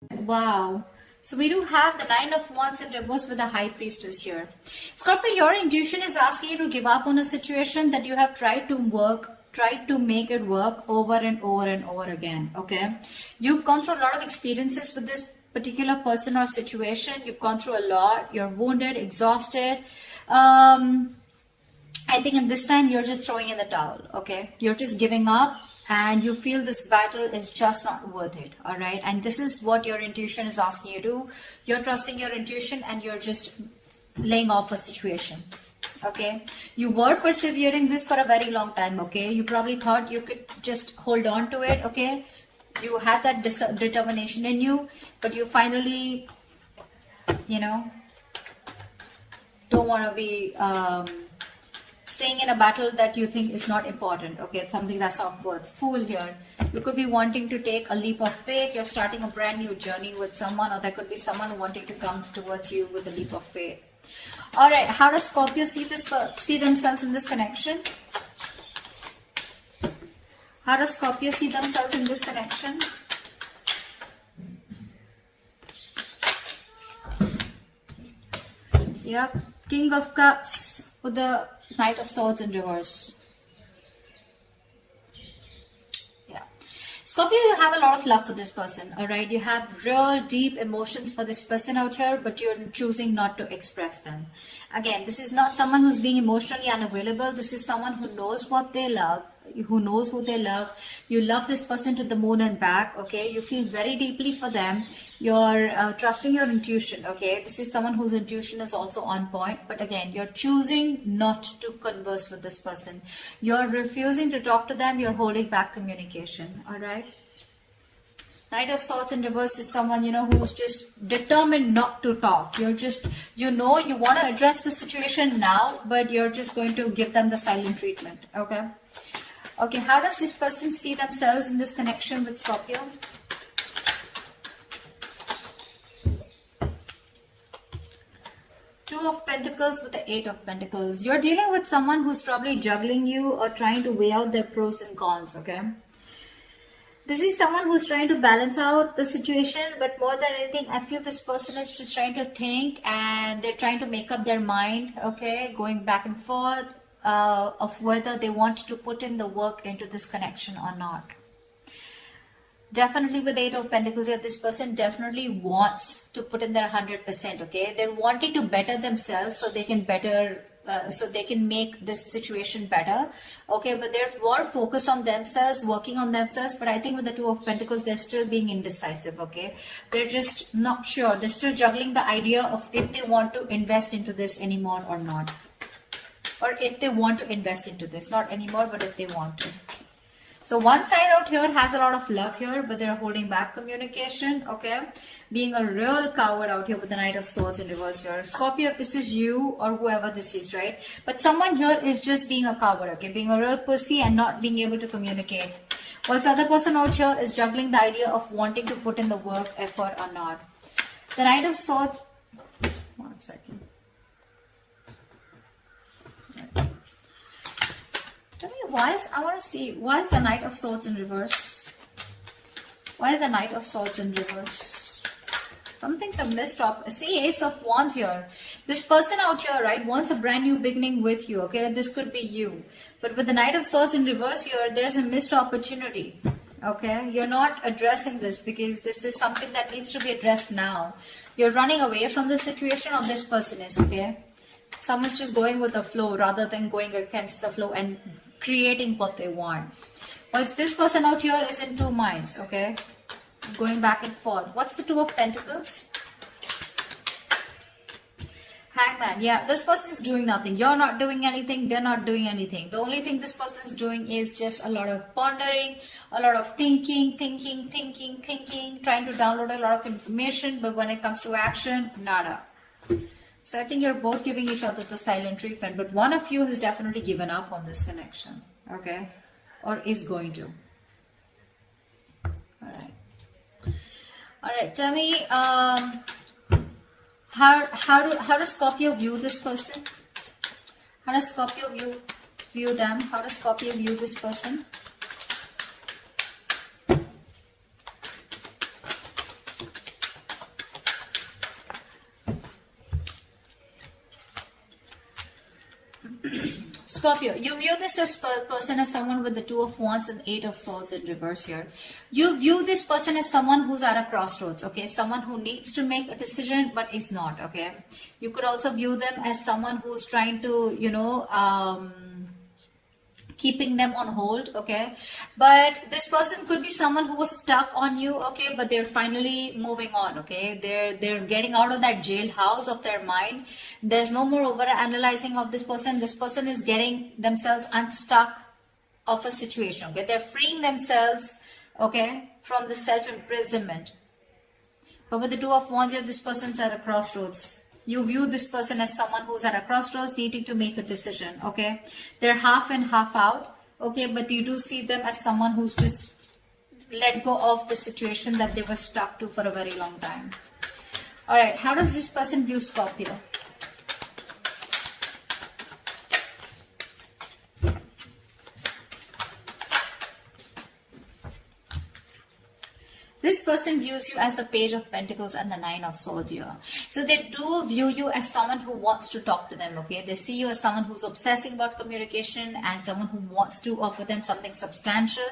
Wow. So we do have the Nine of Wands in reverse with the High Priestess here. Scorpio, your intuition is asking you to give up on a situation that you have tried to make it work over and over and over again. Okay. You've gone through a lot of experiences with this particular person or situation. You've gone through a lot. You're wounded, exhausted. I think in this time you're just throwing in the towel. Okay. You're just giving up. And you feel this battle is just not worth it, all right? And this is what your intuition is asking you to do. You're trusting your intuition and you're just laying off a situation, okay? You were persevering this for a very long time, okay? You probably thought you could just hold on to it, okay? You had that determination in you, but you finally, don't want to be... staying in a battle that you think is not important, okay? It's something that's not worth. Fool here. You could be wanting to take a leap of faith. You're starting a brand new journey with someone, or there could be someone wanting to come towards you with a leap of faith. All right, how does Scorpio see themselves in this connection? How does Scorpio see themselves in this connection? Yep, King of Cups with the Knight of Swords in reverse. Yeah. Scorpio, you have a lot of love for this person, alright? You have real deep emotions for this person out here, but you're choosing not to express them. Again, this is not someone who's being emotionally unavailable. This is someone who knows what they love, who knows who they love. You love this person to the moon and back, okay? You feel very deeply for them. You're trusting your intuition, okay? This is someone whose intuition is also on point, but again, you're choosing not to converse with this person. You're refusing to talk to them. You're holding back communication, all right? Knight of Swords in reverse is someone, who's just determined not to talk. You're just, you want to address the situation now, but you're just going to give them the silent treatment, okay? Okay, how does this person see themselves in this connection with Scorpio? Two of Pentacles with the Eight of Pentacles. You're dealing with someone who's probably juggling you or trying to weigh out their pros and cons, okay? This is someone who's trying to balance out the situation, but more than anything, I feel this person is just trying to think and they're trying to make up their mind, okay? Going back and forth of whether they want to put in the work into this connection or not. Definitely with Eight of Pentacles here, this person definitely wants to put in their 100%, okay? They're wanting to better themselves so they can make this situation better, okay? But they're more focused on themselves, working on themselves. But I think with the Two of Pentacles, they're still being indecisive, okay? They're just not sure. They're still juggling the idea of if they want to invest into this anymore or not. Or if they want to invest into this, not anymore, but if they want to. So one side out here has a lot of love here, but they're holding back communication, okay? Being a real coward out here with the Knight of Swords in reverse here. Scorpio, if this is you or whoever this is, right? But someone here is just being a coward, okay? Being a real pussy and not being able to communicate. Whilst the other person out here is juggling the idea of wanting to put in the work, effort or not. The Knight of Swords... One second. Tell me, I want to see, why is the Knight of Swords in reverse? Why is the Knight of Swords in reverse? Something's a missed up. See, Ace of Wands here. This person out here, right, wants a brand new beginning with you, okay? This could be you. But with the Knight of Swords in reverse here, there's a missed opportunity, okay? You're not addressing this because this is something that needs to be addressed now. You're running away from the situation, or this person is, okay? Someone's just going with the flow rather than going against the flow and creating what they want. Whilst this person out here is in two minds, okay? Going back and forth. What's the Two of Pentacles? Hangman. Yeah, this person is doing nothing. You're not doing anything. They're not doing anything. The only thing this person is doing is just a lot of pondering, a lot of thinking, trying to download a lot of information, but when it comes to action, nada. So I think you're both giving each other the silent treatment, but one of you has definitely given up on this connection, okay? Or is going to. All right. Tell me, how does Scorpio view this person? How does Scorpio view them? How does Scorpio view this person? Scorpio, you view this person as someone with the Two of Wands and Eight of Swords in reverse here. You view this person as someone who's at a crossroads, okay? Someone who needs to make a decision but is not, okay? You could also view them as someone who's trying to, you know, keeping them on hold, okay? But this person could be someone who was stuck on you, okay? But they're finally moving on, okay? They're getting out of that jailhouse of their mind. There's no more over analyzing of this person. This person is getting themselves unstuck of a situation, okay? They're freeing themselves, okay, from the self-imprisonment. But with the Two of Wands here, this person's at a crossroads. You view this person as someone who's at a crossroads needing to make a decision, okay? They're half in, half out, okay? But you do see them as someone who's just let go of the situation that they were stuck to for a very long time. All right, how does this person view Scorpio? This person views you as the Page of Pentacles and the Nine of Swords here. So they do view you as someone who wants to talk to them, okay? They see you as someone who's obsessing about communication and someone who wants to offer them something substantial.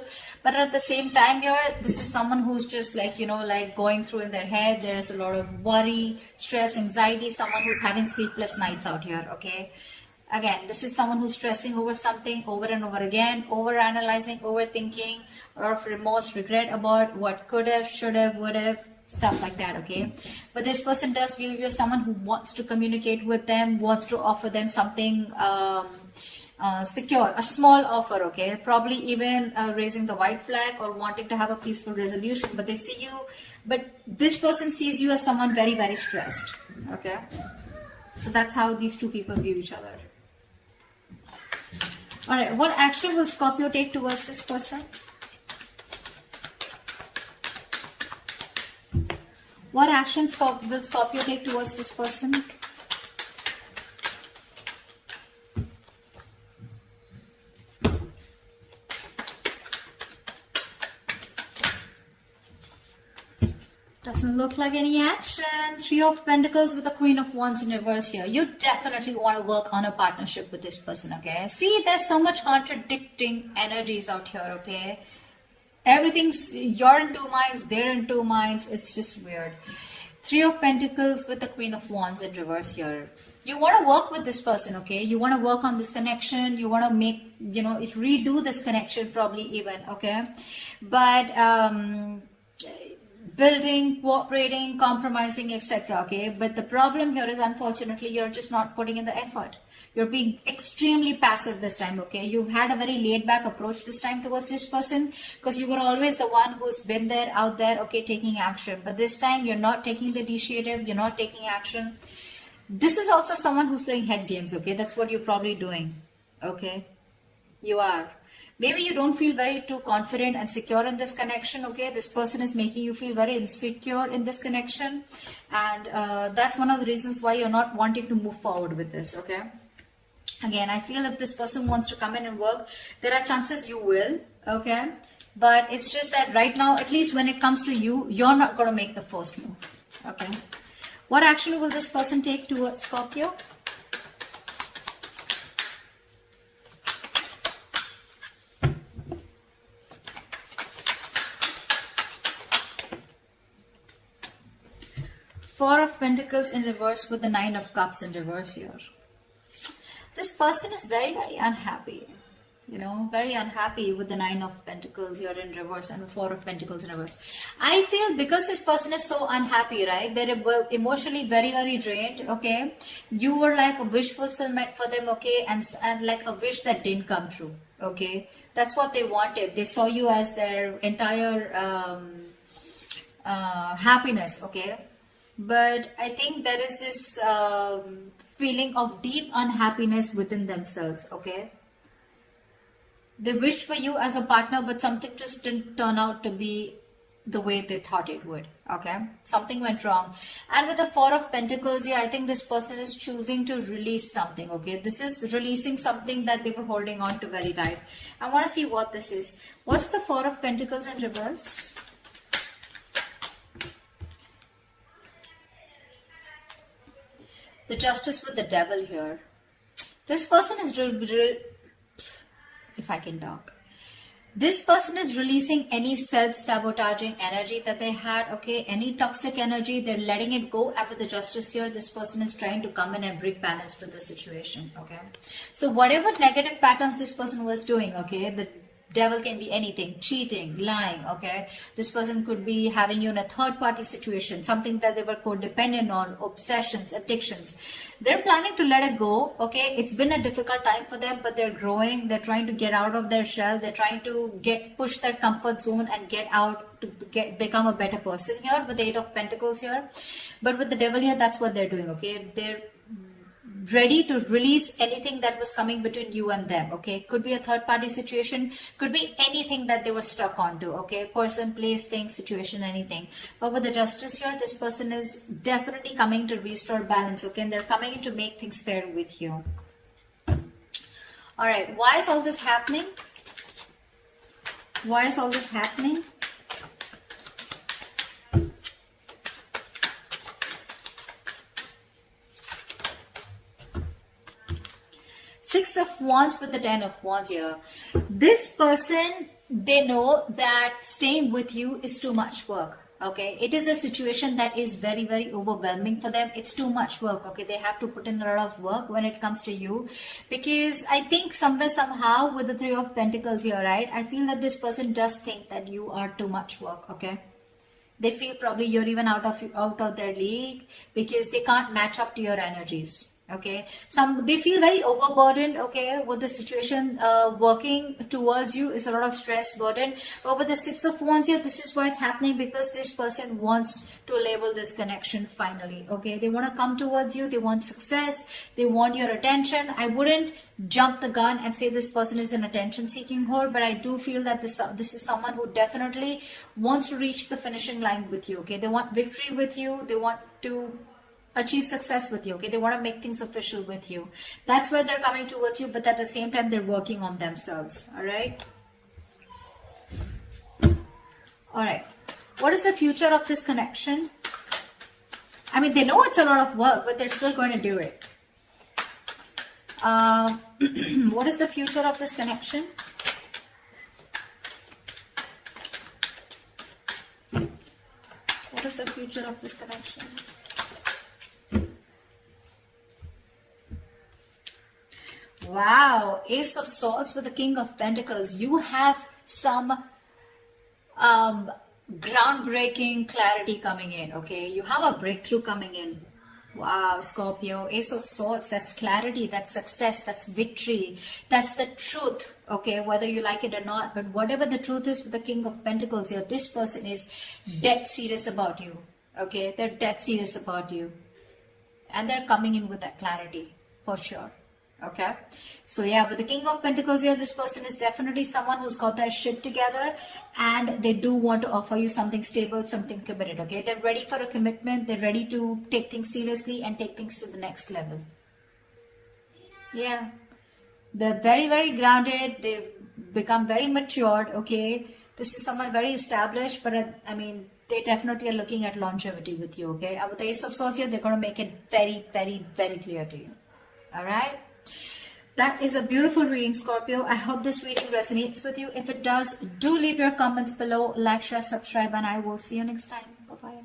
But at the same time here, this is someone who's just like, you know, like going through in their head. There's a lot of worry, stress, anxiety, someone who's having sleepless nights out here, okay? Again, this is someone who's stressing over something over and over again, over-analyzing, overthinking, or remorse, regret about what could have, should have, would have, stuff like that, okay? But this person does view you as someone who wants to communicate with them, wants to offer them something secure, a small offer, okay? Probably even raising the white flag or wanting to have a peaceful resolution. But they see you, but this person sees you as someone very, very stressed, okay? So that's how these two people view each other. All right, what action will Scorpio take towards this person? What action will Scorpio take towards this person? Doesn't look like any action. Three of Pentacles with the Queen of Wands in reverse here. You definitely want to work on a partnership with this person, okay? See, there's so much contradicting energies out here, okay? Everything's, you're in two minds, they're in two minds. It's just weird. Three of Pentacles with the Queen of Wands in reverse here. You want to work with this person, okay? You want to work on this connection. You want to make, you know, redo this connection probably even, okay? But, building, cooperating, compromising, etc. Okay, but the problem here is, unfortunately, you're just not putting in the effort. You're being extremely passive this time, okay? You've had a very laid-back approach this time towards this person because you were always the one who's been there, out there, okay, taking action. But this time, you're not taking the initiative, you're not taking action. This is also someone who's playing head games, okay? That's what you're probably doing, okay? You are. Maybe you don't feel very too confident and secure in this connection, okay? This person is making you feel very insecure in this connection. And that's one of the reasons why you're not wanting to move forward with this, okay? Again, I feel if this person wants to come in and work, there are chances you will, okay? But it's just that right now, at least when it comes to you, you're not going to make the first move, okay? What action will this person take towards Scorpio? Four of Pentacles in reverse with the Nine of Cups in reverse here. This person is very, very unhappy. You know, very unhappy with the Nine of Pentacles here in reverse and the Four of Pentacles in reverse. I feel because this person is so unhappy, right? They're emotionally very, very drained, okay? You were like a wish fulfillment for them, okay? And like a wish that didn't come true, okay? That's what they wanted. They saw you as their entire happiness, okay? But I think there is this feeling of deep unhappiness within themselves, okay? They wished for you as a partner, but something just didn't turn out to be the way they thought it would, okay? Something went wrong. And with the Four of Pentacles here, I think this person is choosing to release something, okay? This is releasing something that they were holding on to very tight. I want to see what this is. What's the Four of Pentacles in reverse? The Justice with the Devil here. This person is if I can talk. This person is releasing any self-sabotaging energy that they had, okay? Any toxic energy, they're letting it go. After the justice here, this person is trying to come in and bring balance to the situation, okay? So whatever negative patterns this person was doing, okay, the devil can be anything, cheating, lying, okay? This person could be having you in a third-party situation, something that they were codependent on, obsessions, addictions. They're planning to let it go, okay? It's been a difficult time for them, but they're growing. They're trying to get out of their shell. They're trying to push their comfort zone and get out to become a better person here with the Eight of Pentacles here. But with the devil here, that's what they're doing, okay? They're ready to release anything that was coming between you and them, okay? Could be a third party situation, could be anything that they were stuck onto, okay? Person, place, thing, situation, anything. But with the justice here, this person is definitely coming to restore balance, okay? And they're coming in to make things fair with you. All right, why is all this happening? Why is all this happening? Six of Wands with the Ten of Wands here. This person, they know that staying with you is too much work. Okay, it is a situation that is very, very overwhelming for them. It's too much work. Okay, they have to put in a lot of work when it comes to you, because I think somewhere, somehow, with the Three of Pentacles here, right, I feel that this person does think that you are too much work. Okay, they feel probably you're even out of their league, because they can't match up to your energies. Okay, they feel very overburdened, okay, with the situation. Working towards you is a lot of stress, burden. But with the Six of Wands here, this is why it's happening, because this person wants to label this connection finally, okay? They want to come towards you, they want success, they want your attention. I wouldn't jump the gun and say this person is an attention seeking whore, but I do feel that this is someone who definitely wants to reach the finishing line with you, okay? They want victory with you, they want to achieve success with you, okay? They want to make things official with you. That's why they're coming towards you, but at the same time, they're working on themselves, all right? All right. What is the future of this connection? I mean, they know it's a lot of work, but they're still going to do it. What is the future of this connection? What is the future of this connection? Wow, Ace of Swords with the King of Pentacles. You have some groundbreaking clarity coming in, okay? You have a breakthrough coming in. Wow, Scorpio, Ace of Swords, that's clarity, that's success, that's victory, that's the truth, okay? Whether you like it or not, but whatever the truth is with the King of Pentacles here, this person is dead serious about you, okay? They're dead serious about you. And they're coming in with that clarity, for sure. Okay, so yeah, with the King of Pentacles here, this person is definitely someone who's got their shit together, and they do want to offer you something stable, something committed, okay? They're ready for a commitment. They're ready to take things seriously and take things to the next level. Yeah, they're very, very grounded. They've become very matured, okay? This is someone very established, but I mean, they definitely are looking at longevity with you, okay? And with the Ace of Swords here, they're going to make it very, very, very clear to you. All right? That is a beautiful reading, Scorpio. I hope this reading resonates with you. If it does, do leave your comments below, like, share, subscribe, and I will see you next time. Bye-bye.